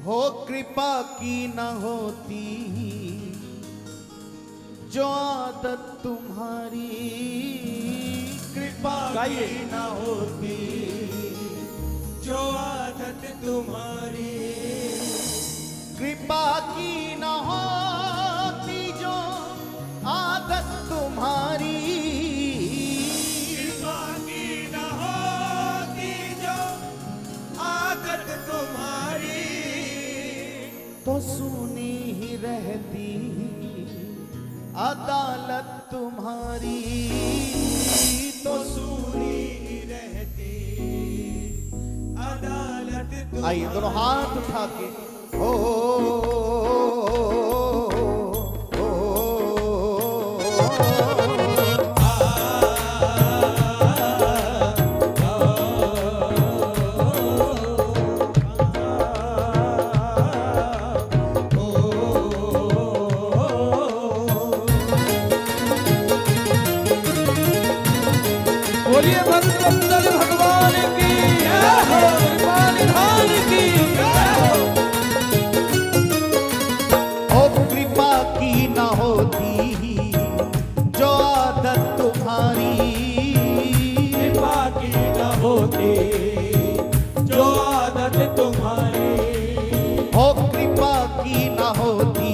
हो कृपा की न होती जो आदत तुम्हारी, कृपा की न होती जो आदत तुम्हारी, कृपा की न होती जो आदत तुम्हारी, कृपा की न होती जो आदत तुम्हारी, तो सुनी ही रहती अदालत तुम्हारी, तो सुनी ही रहती अदालत तुम्हारी। आइए दोनों हाथ उठा के ओ, बोलिए भगवंत भगवान की जय हो, निधान की जय हो। ओ कृपा की न होती जो आदत तुम्हारी, कृपा की न होती जो आदत तुम्हारी, ओ कृपा की न होती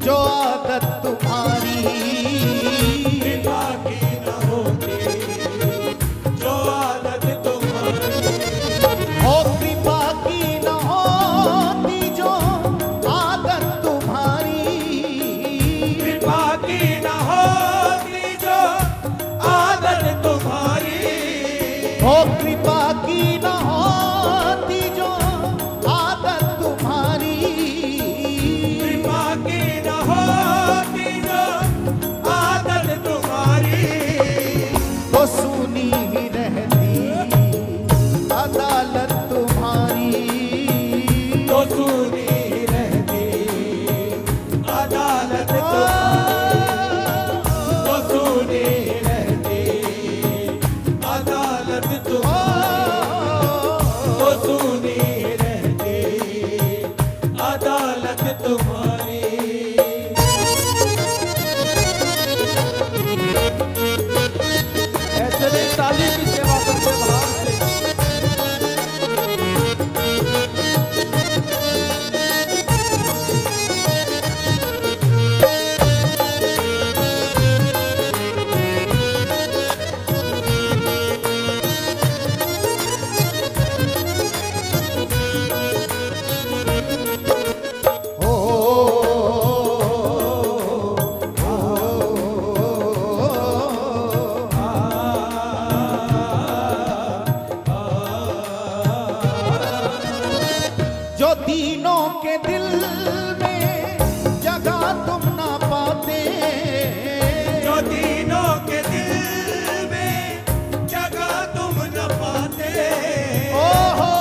जो आदत तुम्हारी, कृपा की न होती जो आदत तुम्हारी, ओ कृपा की न होती जो आदत तुम्हारी, कृपा की न होती जो आदत तुम्हारी, ओ कृपा की न होती जो आदत तुम्हारी, कृपा की न होती जो आदत तुम्हारी, तो सुनी ही रहती अदालत तुम्हारी, तो सुनी रहती अदालत तुम्हारी, तो सुनी रहती अदालत तुम्हारी, तो सुनी रहती अदालत तुम्हारी। ऐसे नहीं ताली की सेवा करते भाव से। ओ, जो दीनों के दिल में जगह तुम ना पाते, जो दीनों के दिल में जगह तुम न पाते, ओ हो,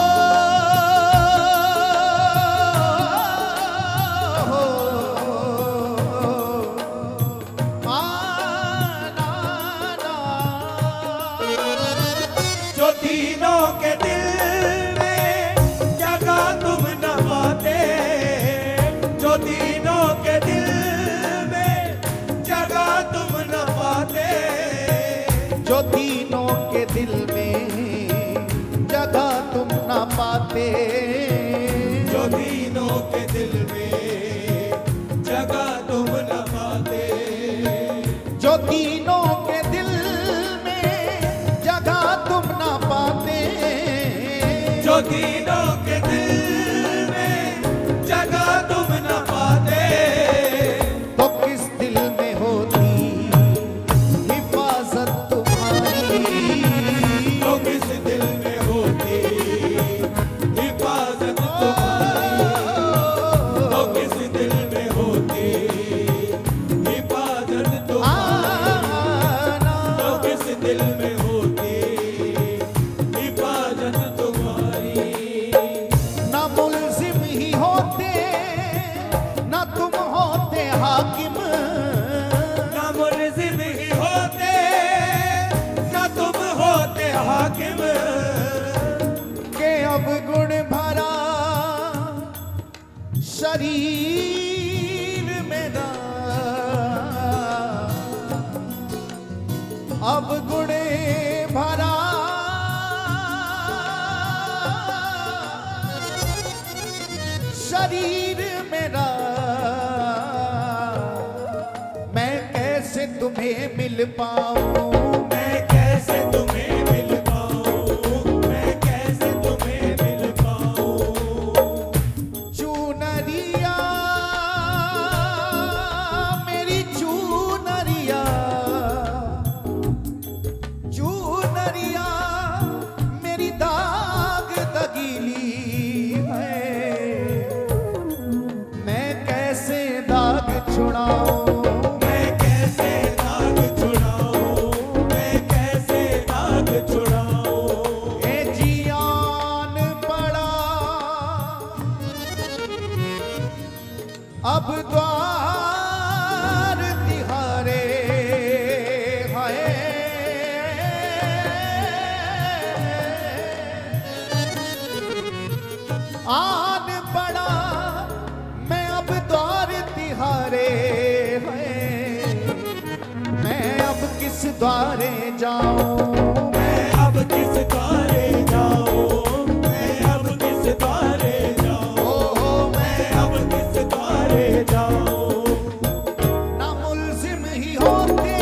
जो दीनों के दिल में जगह तुम न पाते, जो दीनों के दिल शरीर मेरा अब गुणे भरा, शरीर मेरा मैं कैसे तुम्हें मिल पाऊं, मैं कैसे तुम्हें मिल पाऊं, मैं कैसे तुम्हें मिल पाऊं। चूनरिया मेरी चूनरिया, चूनरिया मेरी दाग दगीली है, मैं कैसे दाग छुड़ाऊं, मैं कैसे दाग छुड़ाऊं, मैं कैसे दाग छुड़ाऊं। ए जियान पड़ा अब द्वार तिहारे हाय, आन पड़ा मैं अब द्वार तिहारे हैं, मैं अब किस द्वारे जाऊं, मैं अब किस द्वारे जाऊं, मैं अब किस द्वारे जाऊं, मैं अब किस द्वारे जाऊं। ना मुल्जिम ही होते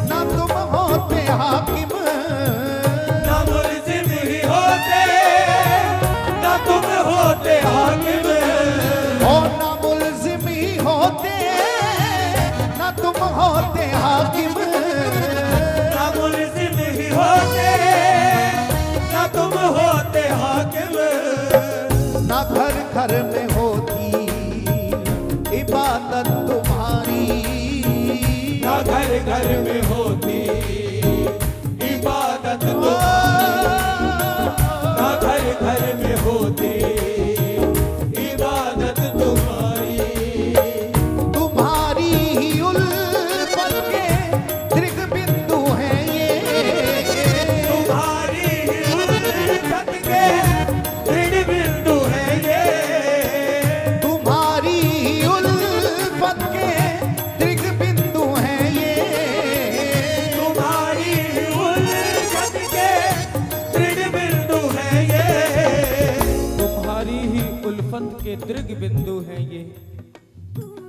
ना तुम होते हाकिम, ना मुल्जिम ही होते ना तुम होते हाकिम, ओ ना मुल्जिम ही होते ना तुम होते हाकिम, ना मुल्जिम ही होते ना तुम होते हाकिम। ना घर घर में होती इबादत तुम्हारी, ना घर घर में होती इबादत तुम्हारी, ना घर घर में होती इबादत तुम्हारी। तुम्हारी ही उल्फत के दृग बिंदु हैं ये, तुम्हारी उल्फत के दृढ़ बिंदु है ये, तुम्हारी ही उल्फत के दृग बिंदु हैं ये, तुम्हारी उल्फत के दृढ़ बिंदु है ये, तुम्हारी ही उल्फत के दृढ़ बिंदु है ये।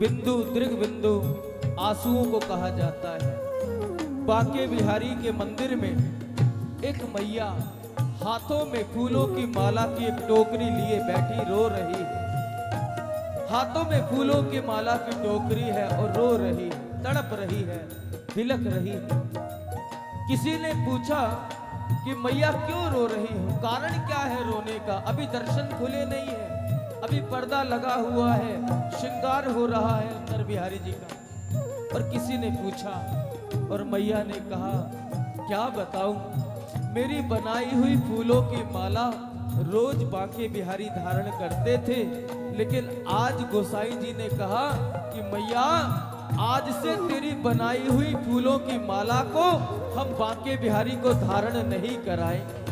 बिंदु दृढ़ बिंदु आंसुओं को कहा जाता है। बांके बिहारी के मंदिर में एक मैया हाथों में फूलों की माला की एक टोकरी लिए बैठी रो रही है। हाथों में फूलों की माला की टोकरी है और रो रही है, तड़प रही है, बिलख रही है। किसी ने पूछा कि मैया क्यों रो रही हो, कारण क्या है रोने का? अभी दर्शन खुले नहीं है, अभी पर्दा लगा हुआ है, श्रृंगार हो रहा है अंतर बिहारी जी का। और किसी ने पूछा और मैया ने कहा क्या बताऊं, मेरी बनाई हुई फूलों की माला रोज बांके बिहारी धारण करते थे, लेकिन आज गोसाई जी ने कहा कि मैया आज से तेरी बनाई हुई फूलों की माला को हम बांके बिहारी को धारण नहीं कराएंगे।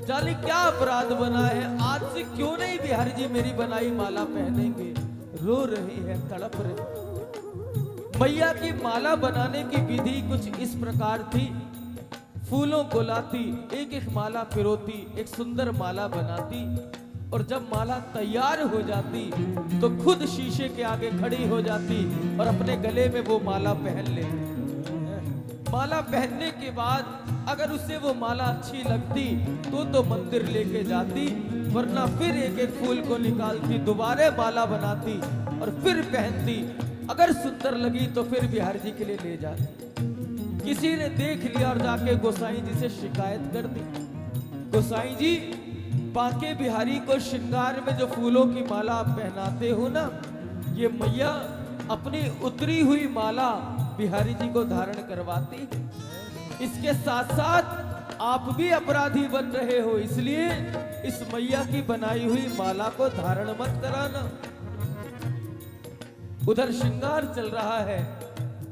जाने क्या अपराध बना है, आज से क्यों नहीं बिहारी जी मेरी बनाई माला पहनेंगे? रो रही है, तड़प रही। मैया की माला बनाने की विधि कुछ इस प्रकार थी। फूलों को लाती, एक एक माला पिरोती, एक सुंदर माला बनाती, और जब माला तैयार हो जाती तो खुद शीशे के आगे खड़ी हो जाती और अपने गले में वो माला पहन लेती। माला पहनने के बाद अगर उसे वो माला अच्छी लगती तो मंदिर लेके जाती, वरना फिर एक एक फूल को निकालती, दोबारा माला बनाती और फिर पहनती। अगर सुंदर लगी तो फिर बिहारी जी के लिए ले जाती। किसी ने देख लिया और जाके गोसाई जी से शिकायत कर दी, गोसाई जी बांके बिहारी को श्रृंगार में जो फूलों की माला आप पहनाते हो ना, ये मैया अपनी उतरी हुई माला बिहारी जी को धारण करवाती। इसके साथ साथ आप भी अपराधी बन रहे हो, इसलिए इस मैया की बनाई हुई माला को धारण मत कराना। उधर श्रृंगार चल रहा है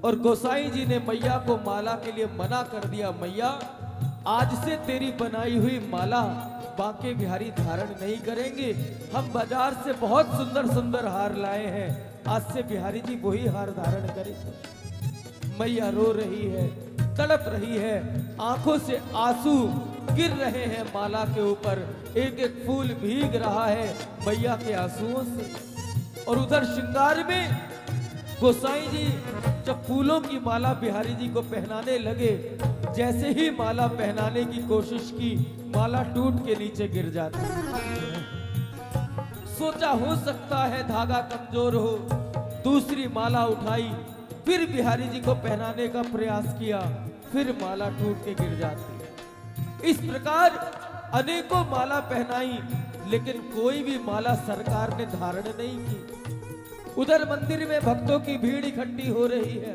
और गोसाई जी ने मैया को माला के लिए मना कर दिया। मैया आज से तेरी बनाई हुई माला बांके बिहारी धारण नहीं करेंगे। हम बाजार से बहुत सुंदर सुंदर हार लाए हैं, आज से बिहारी जी वही हार धारण करें। मैया रो रही है, तड़प रही है, आंखों से आंसू गिर रहे हैं माला के ऊपर, एक एक फूल भीग रहा है मैया के आंसुओं से। और उधर श्रृंगार में गोसाई जी जब फूलों की माला बिहारी जी को पहनाने लगे, जैसे ही माला पहनाने की कोशिश की, माला टूट के नीचे गिर जाती। सोचा हो सकता है धागा कमजोर हो, दूसरी माला उठाई, फिर बिहारी जी को पहनाने का प्रयास किया, फिर माला टूट के गिर जाती। इस प्रकार अनेकों माला पहनाई, लेकिन कोई भी माला सरकार ने धारण नहीं की। उधर मंदिर में भक्तों की भीड़ इकट्ठी हो रही है,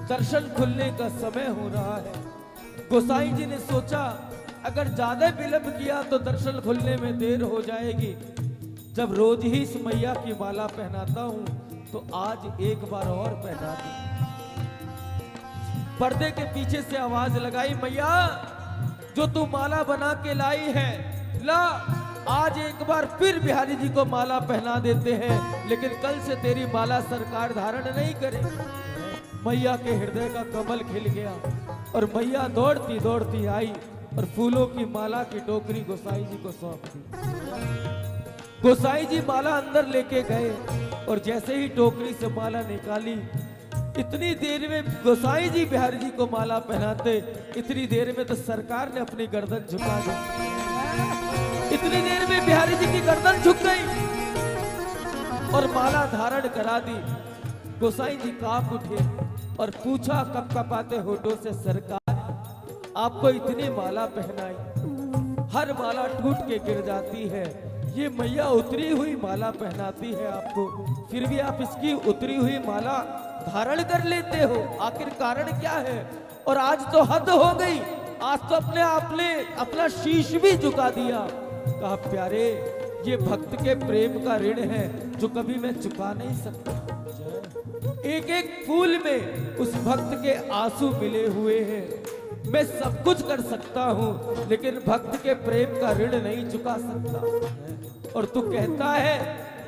दर्शन खुलने का समय हो रहा है। गोसाई जी ने सोचा अगर ज्यादा विलंब किया तो दर्शन खुलने में देर हो जाएगी। जब रोज ही इस मैया की माला पहनाता हूं तो आज एक बार और पहना दी। पर्दे के पीछे से आवाज लगाई, मैया जो तू माला बना के लाई है, ला आज एक बार फिर बिहारी जी को माला पहना देते हैं, लेकिन कल से तेरी माला सरकार धारण नहीं करे। मैया के हृदय का कमल खिल गया और मैया दौड़ती दौड़ती आई और फूलों की माला की टोकरी गोसाई जी को सौंप दी। गोसाई जी माला अंदर लेके गए और जैसे ही टोकरी से माला निकाली, इतनी देर में गोसाई जी बिहारी जी को माला पहनाते, इतनी देर में तो सरकार ने अपनी गर्दन झुका दी। इतनी देर में बिहारी जी की गर्दन झुक गई और माला धारण करा दी। गोसाई जी कांप उठे और पूछा कपकपाते होठों से, सरकार आपको इतनी माला पहनाई, हर माला टूट के गिर जाती है, ये मैया उतरी हुई माला पहनाती है आपको, फिर भी आप इसकी उतरी हुई माला धारण कर लेते हो, आखिर कारण क्या है? और आज तो हद हो गई, आज तो अपने आपने अपना शीश भी झुका दिया। कहा प्यारे, ये भक्त के प्रेम का ऋण है जो कभी मैं चुका नहीं सकता। एक एक फूल में उस भक्त के आंसू मिले हुए हैं। मैं सब कुछ कर सकता हूँ, लेकिन भक्त के प्रेम का ऋण नहीं चुका सकता। और तू कहता है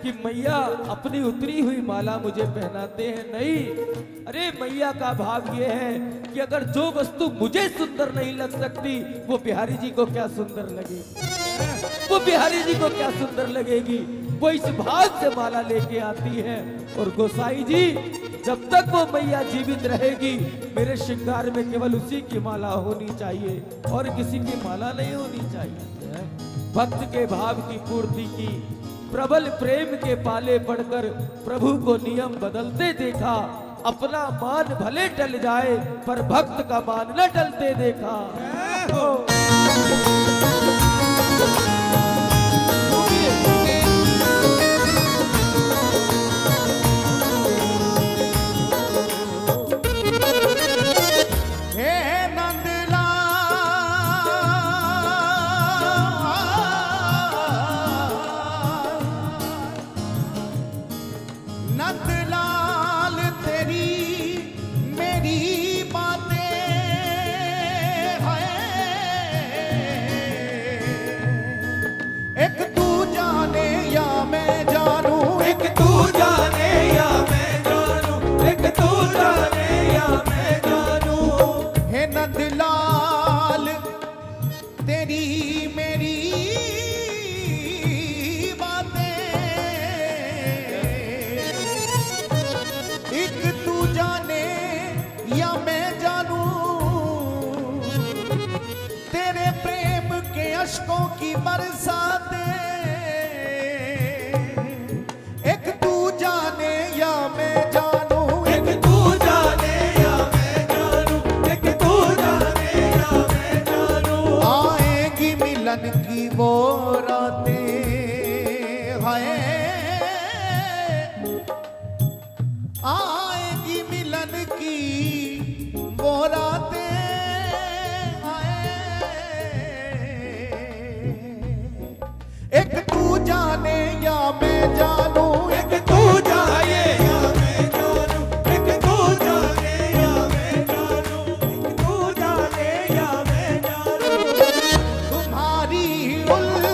कि मैया अपनी उतरी हुई माला मुझे पहनाते हैं। नहीं, अरे मैया का भाव ये है कि अगर जो वस्तु मुझे सुंदर नहीं लग सकती, वो बिहारी जी को क्या सुंदर लगेगी, वो बिहारी जी को क्या सुंदर लगेगी। वो इस भाव से माला लेके आती है। और गोसाई जी, जब तक वो मैया जीवित रहेगी, मेरे श्रृंगार में केवल उसी की माला होनी चाहिए और किसी की माला नहीं होनी चाहिए। भक्त के भाव की पूर्ति की, प्रबल प्रेम के पाले पड़कर प्रभु को नियम बदलते देखा। अपना मान भले टल जाए, पर भक्त का मान न टलते देखा। नंदलाल तेरी मेरी बातें हैं, एक तू जाने या मैं जानूं, एक तू जाने या मैं जानूं, एक तू जाने या मैं जानूं। हे नंदलाल तेरी मेरी या मैं जानूं, तेरे प्रेम के अश्कों की बरसातें, एक तू जाने या मैं जानूं, एक तू जाने या मैं जानूं, एक तू जाने या मैं जानूं। आएगी मिलन की वो रातें, हाय आएगी मिलन की वो रातें, एक तू जाने या मैं जानूं, एक तू जाने या मैं जानूं, एक तू जाने या मैं जानूं, एक तू जाने या मैं जानूं। तुम्हारी उल्फत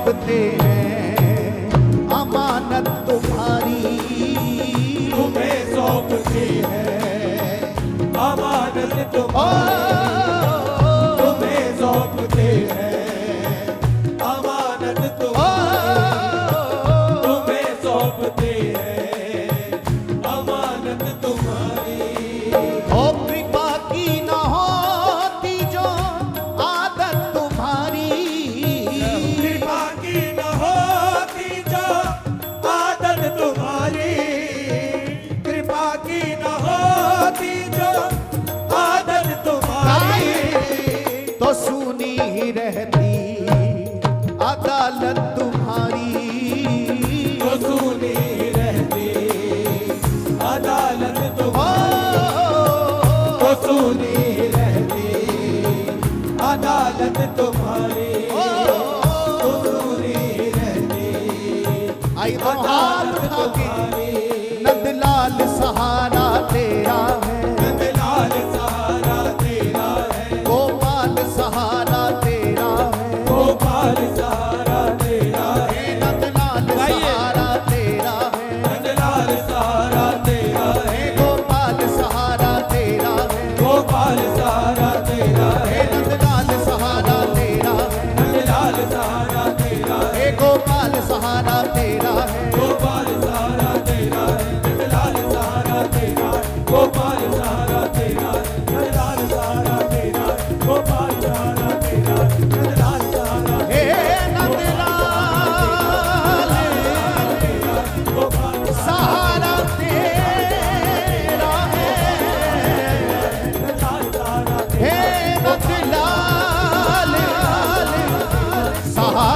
सौंपते हैं अमानत तुम्हारी, तुम्हें सौंपते हैं अमानत तुम्हारी, तुम्हें सौंपते हैं अमानत तुम्हारी, तुम्हें सौंपते हैं अमानत तुम्हारी। ओ कृपा की न होती जो आदत तुम्हारी, कृपा की न होती जो आदत तुम्हारी, कृपा की न होती जो आदत तुम्हारी, तो सुनी ही रहती अदालत तुम्हारी, तो सुनी रहती अदालत तुम्हारी, तो सुनी रहती अदालत तुम्हारी, तो सुनी रहती आई तो हाथ उठा के नंदलाल सहारा तेरा है, नंदलाल सहारा तेरा है, गोपाल सहारा तेरा है, गोपाल सहारा तेरा है, नंदलाल सहारा तेरा है, नंदलाल सहारा तेरा है, गोपाल सहारा तेरा है, गोपाल सहारा तेरा है, नंदलाल सहारा तेरा है, नंदलाल सहारा तेरा है, गोपाल सहारा तेरा है, गोपाल सहारा तेरा है, नंदलाल सहारा तेरा है, गोपाल सहारा तेरा है, नंदलाल सहारा तेरा है, गोपाल सहारा तेरा है, नंदलाल सहारा हे नंदलाल गोपाल सहारा तेरा है, नंदलाल सहारा हे नंदलाल सहारा